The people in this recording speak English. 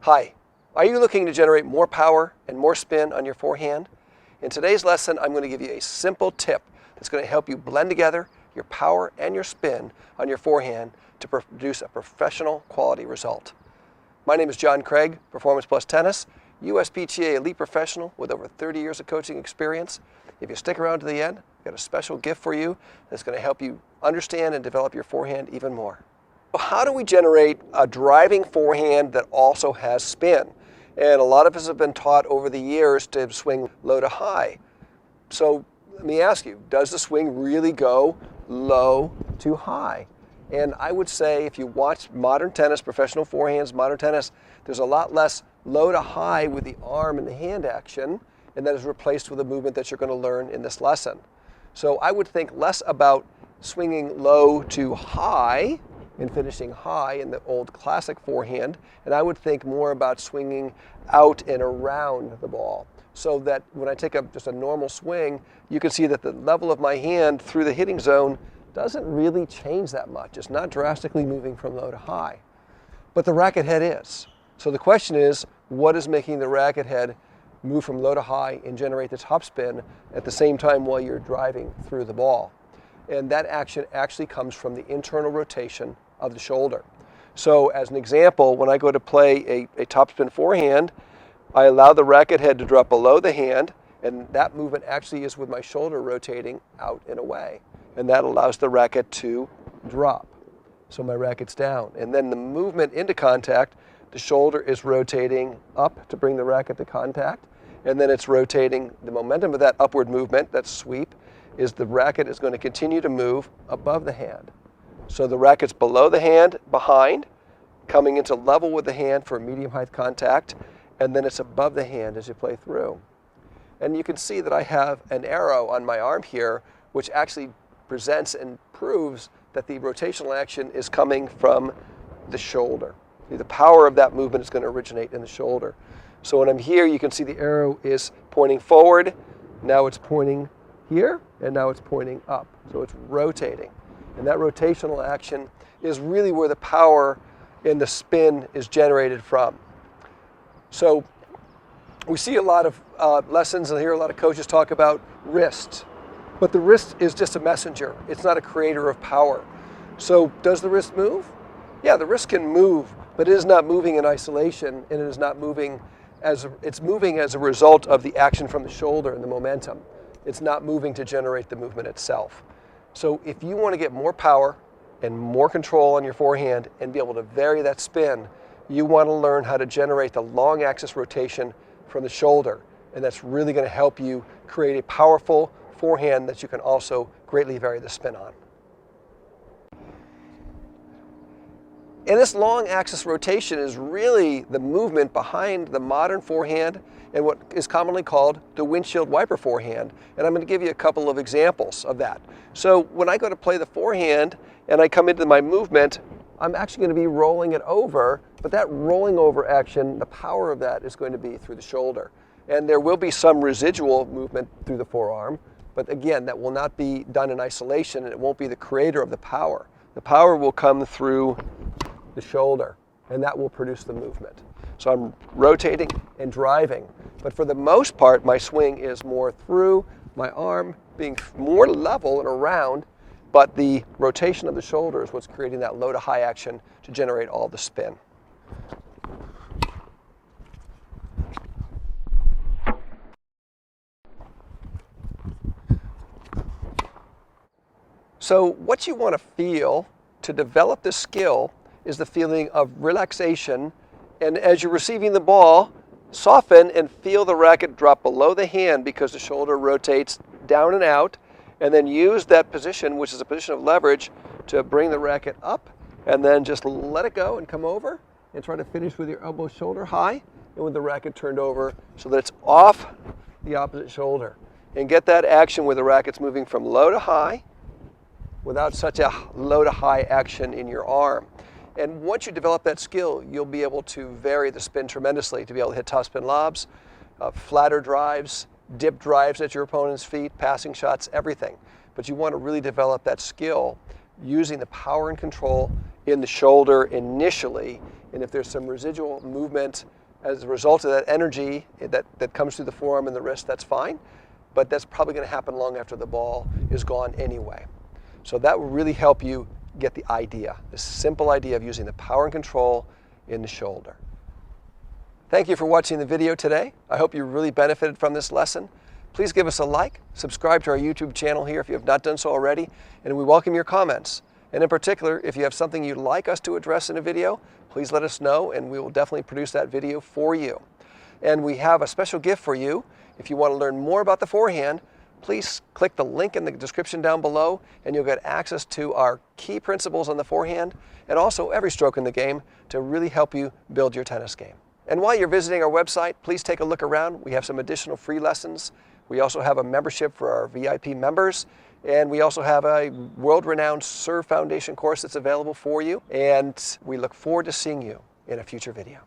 Hi, are you looking to generate more power and more spin on your forehand? In today's lesson, I'm going to give you a simple tip that's going to help you blend together your power and your spin on your forehand to produce a professional quality result. My name is John Craig, Performance Plus Tennis, USPTA Elite Professional with over 30 years of coaching experience. If you stick around to the end, I've got a special gift for you that's going to help you understand and develop your forehand even more. How do we generate a driving forehand that also has spin? And a lot of us have been taught over the years to swing low to high. So let me ask you, does the swing really go low to high? And I would say if you watch modern tennis, professional forehands, modern tennis, there's a lot less low to high with the arm and the hand action, and that is replaced with a movement that you're going to learn in this lesson. So I would think less about swinging low to high and finishing high in the old classic forehand, and I would think more about swinging out and around the ball, so that when I take just a normal swing, you can see that the level of my hand through the hitting zone doesn't really change that much. It's not drastically moving from low to high, but the racket head is. So the question is, what is making the racket head move from low to high and generate the top spin at the same time while you're driving through the ball? And that action actually comes from the internal rotation of the shoulder. So as an example, when I go to play a topspin forehand, I allow the racket head to drop below the hand, and that movement actually is with my shoulder rotating out and away. And that allows the racket to drop. So my racket's down. And then the movement into contact, the shoulder is rotating up to bring the racket to contact, and then it's rotating. The momentum of that upward movement, that sweep, is the racket is going to continue to move above the hand. So the racket's below the hand, behind, coming into level with the hand for medium height contact, and then it's above the hand as you play through. And you can see that I have an arrow on my arm here, which actually presents and proves that the rotational action is coming from the shoulder. The power of that movement is going to originate in the shoulder. So when I'm here, you can see the arrow is pointing forward. Now it's pointing here, and now it's pointing up. So it's rotating. And that rotational action is really where the power in the spin is generated from. So we see a lot of lessons and hear a lot of coaches talk about wrist. But the wrist is just a messenger. It's not a creator of power. So does the wrist move? Yeah, the wrist can move, but it is not moving in isolation, and it is not moving it's moving as a result of the action from the shoulder and the momentum. It's not moving to generate the movement itself. So if you want to get more power and more control on your forehand and be able to vary that spin, you want to learn how to generate the long axis rotation from the shoulder. And that's really going to help you create a powerful forehand that you can also greatly vary the spin on. And this long axis rotation is really the movement behind the modern forehand and what is commonly called the windshield wiper forehand. And I'm going to give you a couple of examples of that. So when I go to play the forehand and I come into my movement, I'm actually going to be rolling it over, but that rolling over action, the power of that is going to be through the shoulder. And there will be some residual movement through the forearm, but again, that will not be done in isolation, and it won't be the creator of the power. The power will come through the shoulder, and that will produce the movement. So I'm rotating and driving, but for the most part, my swing is more through my arm, being more level and around, but the rotation of the shoulder is what's creating that low to high action to generate all the spin. So what you want to feel to develop this skill is the feeling of relaxation, and as you're receiving the ball, soften and feel the racket drop below the hand because the shoulder rotates down and out, and then use that position, which is a position of leverage, to bring the racket up, and then just let it go and come over and try to finish with your elbow shoulder high and with the racket turned over so that it's off the opposite shoulder. And get that action where the racket's moving from low to high without such a low to high action in your arm. And once you develop that skill, you'll be able to vary the spin tremendously to be able to hit top spin lobs, flatter drives, dip drives at your opponent's feet, passing shots, everything. But you want to really develop that skill using the power and control in the shoulder initially. And if there's some residual movement as a result of that energy that comes through the forearm and the wrist, that's fine. But that's probably going to happen long after the ball is gone anyway. So that will really help you get the idea, the simple idea of using the power and control in the shoulder. Thank you for watching the video today. I hope you really benefited from this lesson. Please give us a like, subscribe to our YouTube channel here if you have not done so already, and we welcome your comments. And in particular, if you have something you'd like us to address in a video, please let us know and we will definitely produce that video for you. And we have a special gift for you. If you want to learn more about the forehand, please click the link in the description down below and you'll get access to our key principles on the forehand and also every stroke in the game to really help you build your tennis game. And while you're visiting our website, please take a look around. We have some additional free lessons. We also have a membership for our VIP members. And we also have a world-renowned Serve Foundation course that's available for you. And we look forward to seeing you in a future video.